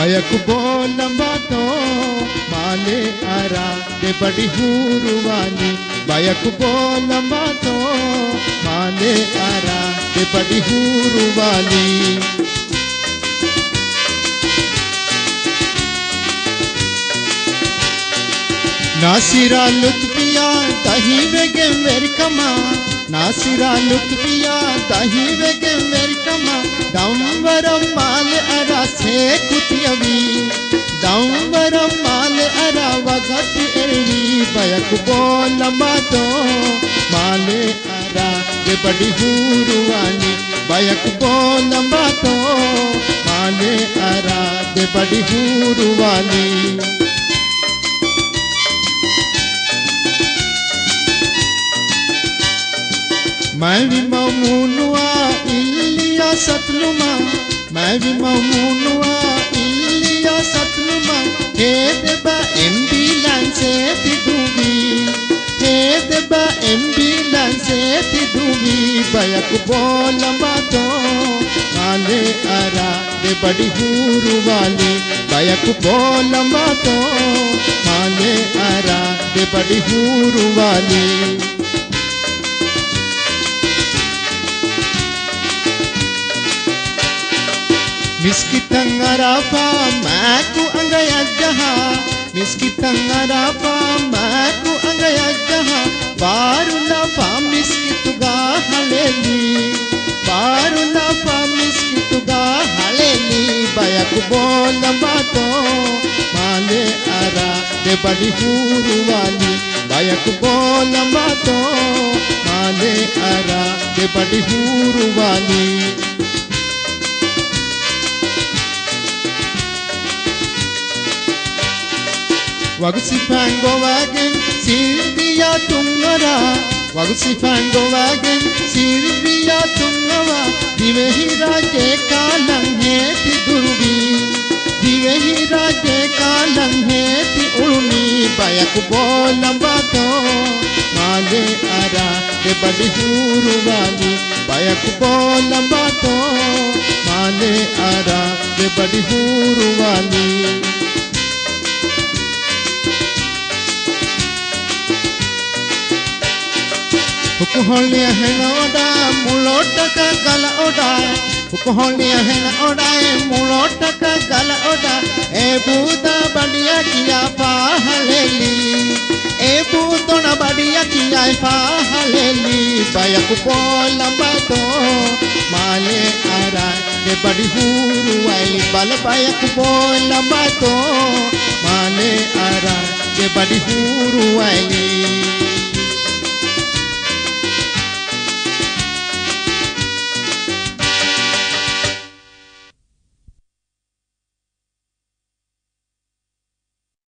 बयकु बोलंबा तो माले आरा दे बड़ी हूरू वाली बयकु बोलंबा तो माले आरा दे बड़ी हूरू वाली नासिरा लुत्फिया दही वेगे मेरी कमा नासिरा लुत्फिया दही वेगे मेरी कमा दामवरम माल अरा से कुतियवी दामवरम माल अरा वगत एरी बयकु बोलंबा तो माले अरा दे बड़ी हूरू वाली बयकु बोलंबा तो माले अरा दे बड़ी हूरू वाली मैं भी ममूनुआ इल्लिया सतलुमा मैं भी ममूनुआ इल्लिया सतलुमा हे देबा एम्बुलेंस तिदुवी हे देबा एम्बुलेंस तिदुवी बयकु बोलंबा तो माले आरा दे बड़ी हूरू वाली बयकु बोलंबा तो माले आरा दे बड़ी हूरू वाली मिस्की तंगरापा मैकु अंगया जहा मिस्की तंगरापा मैकु अंगया जहा बारुला पा मिस्की तुगा हलेली बारुला पा मिस्की तुगा हलेली बयकु बोलंबा तो माले आरा दे बड़ी हूरू वाली बयकु बोलंबा तो माले आरा दे बड़ी हूरू वाली Wagusi fango wagen Silvia tungara Wagusi fango wagen Silvia tungava Divehira ke kalang heti durvi Divehira ke kalang heti ulni Bayaku bolamba to Male ara de badi huru wali Bayaku bolamba to Male ara de badi huru wali Hukuholia hena oda mulota ka gala oda Hukuholia hena oda mulota ka gala oda E buda badiya kiya pahaleli E budona badiya kiya pahaleli Bayaku bolamba to male ara de badi huru waili bal bayaku bolamba to male ara de badi huru waili